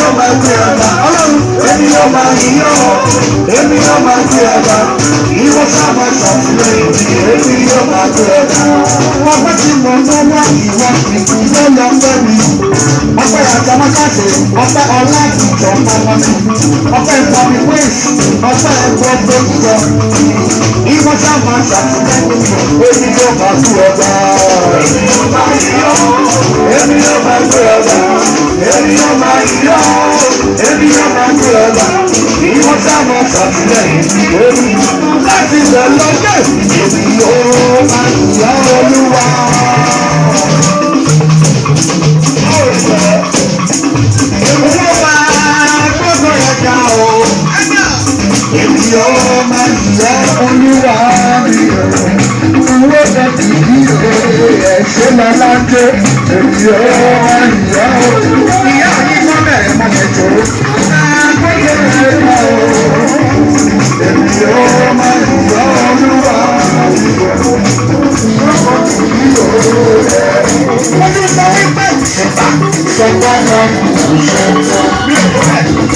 yóò máa gbé ọ̀gá ọlọ́run èmi yóò máa yíyọ́ èmi yóò máa gbé ọ̀gá ìwọ sábà ṣàtìlẹ́yìn èmi yóò máa gbé ọ̀gá ọpẹ́ tí mo mú wá ìwọ ìpínlẹ̀ lọ fẹ́ mi ọpẹ́ àjàmákàṣe ọpẹ́ ọlájìjọ pamọ́ mi ọpẹ́ ìfọ̀mí wíìsì ọpẹ́ gbogbo ìjọ ìwọ sábà ṣàtìlẹ́yìn èmi yóò máa gbé ọ̀gá èmi yóò máa yíyọ́ èmi yóò máa gbé ọ̀gá èmi yóò máa yíyọ́ èmi yóò máa gbé ọ̀gá ìwọ sábà ṣàtìlẹ́yìn èmi láti lọ lọ́jọ́ èmi yóò máa yíyọ́ olúwa. Èmi yóò máa gbọ́dọ̀ ẹ̀ka o. Èmi yóò máa yíyọ́ olúwa mi o. Owó bẹ ti di ẹ̀ṣẹ̀ lọ́lájẹ́. Èmi yóò máa yíyọ́ olúwa. Ìyá mi mọ́lẹ̀ mọ́lẹ̀jọ́. Gbọ́dọ̀ ẹ̀ka o. Èmi yóò máa yíyọ́ olúwa mi o. Owó ti di wọ́n ti sọ wípé ṣùgbọ́n náà kò ṣe tó.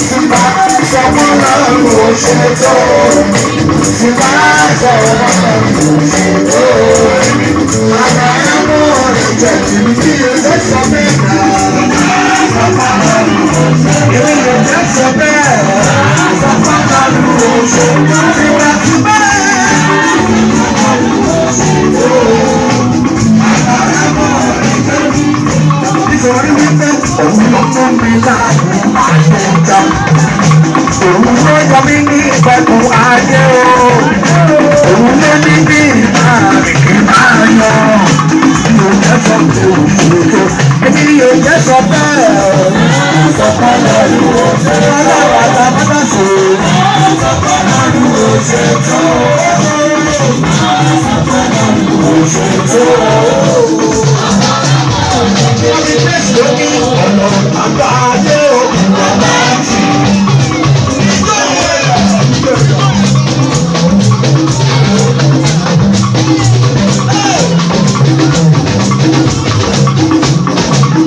Ṣùgbọ́n ṣọgbọ́n náà kò ṣe tó. Ṣùgbọ́n ṣọgbọ́n náà kò ṣe tó. Àgbà ẹ̀mú ìjẹ́ tìbí kí ẹ̀jẹ̀ sọ bẹ́ẹ̀ náà. Ṣọgbọ́n náà kò ṣe tó. Ìwé ìjẹ́ sọ bẹ́ẹ̀. Ṣọgbọ́n náà kò ṣe tó. Ìwé àti bẹ́ẹ̀. Nítorí wípé òun ló mú mi láàrin àṣẹjà. Òun ló yọ mí ní ìpẹ̀kun ayé o. Òun ló ní bí ìmáàrin kì í máa yan. Mi ò jẹ́ sọ pé òun ṣe tó. Èmi yóò jẹ́ sọ bẹ́ẹ̀ o. Sọ̀kan lọ́rù ó ṣe tó. Ọlọ́run àtàkọ́tà ṣe. Sọ̀kan lọ́rù ó ṣe tó. Sọ̀kan lọ́rù ó ṣe tó. Wọ́n ti tẹ̀sí lórí ọ̀nà àgbáyé òkun ọ̀la sí.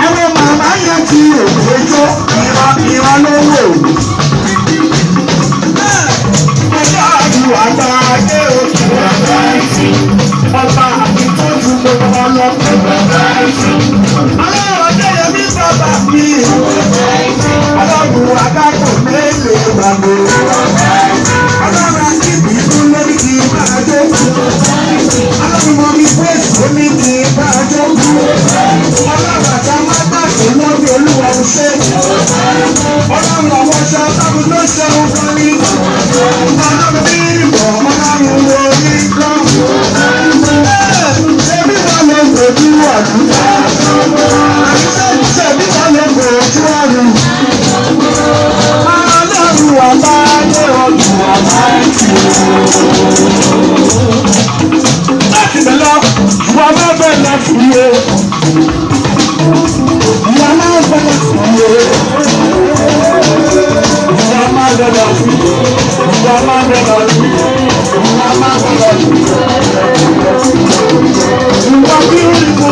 Àwọn màmá yẹn ti òkè jó ìran lówó. Ọjọ́ àdúrà àgbáyé òkun ọ̀la sí. Ọba àti tó ju gbogbo ọlọ́pàá ọ̀la sí. Bàbá mi, ọlọ́run adágún mélòó gbàgbé. Ọlọ́run akíbi tún lórí kí n máa jó. Ọlọ́run mọ mi pé èso ní kí n máa jó. Ọlọ́run àtàmágbàgbé lórí olúwa ń ṣe. Ọlọ́run àwọn ọṣọ ọlọ́run ló ṣe ohun kan ní. Ọlọ́run bí ìbọ̀ ọlọ́run wo ní kan. Ṣébí wọn lọ gbòdú ọ̀dún. Ṣebí wọn lọ gbòdú ọ̀dún. Ọlọ́run àbáyé ọdún àbáyé. Láti bẹ̀ lọ, ìwà máa bẹ̀ lọ fún yé. Ìwà máa bẹ̀ lọ fún yé. Ìwà máa bẹ̀ lọ fún yé. Ìwà máa bẹ̀ lọ fún yé. Ìwà máa bẹ̀ lọ fún yé. Ìwà bí ó lè kú.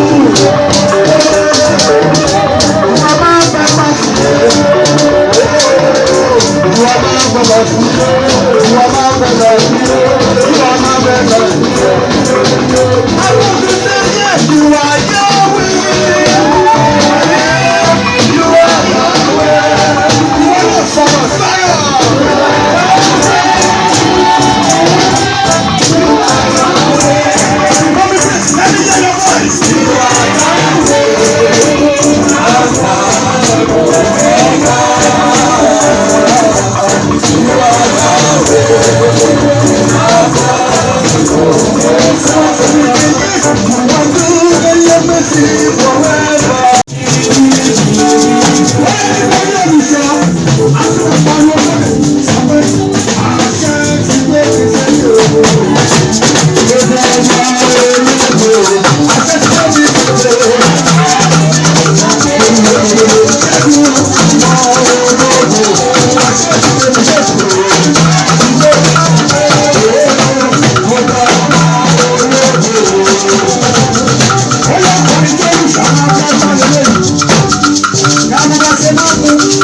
Ìwà máa bẹ̀ lọ fún yé. Ìwà máa bẹ̀ lọ fún yé. Ìwà máa bẹ̀ lọ fún yé. Ìwà máa bẹ̀ lọ fún yé. Àwọn òṣìṣẹ́ yẹ̀ ìwà yóò wí. Ìwà yóò wí. Ìwà yóò sọ̀rọ̀ sáyọ̀. Let me hear your voice.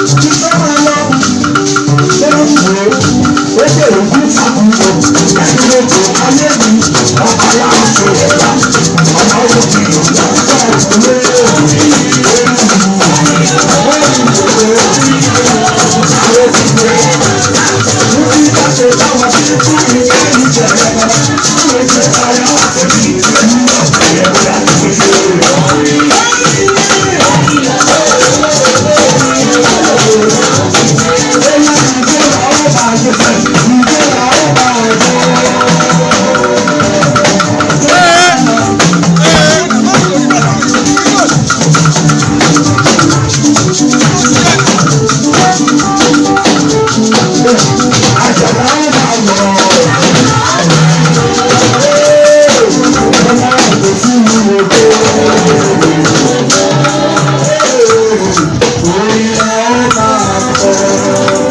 Thank you.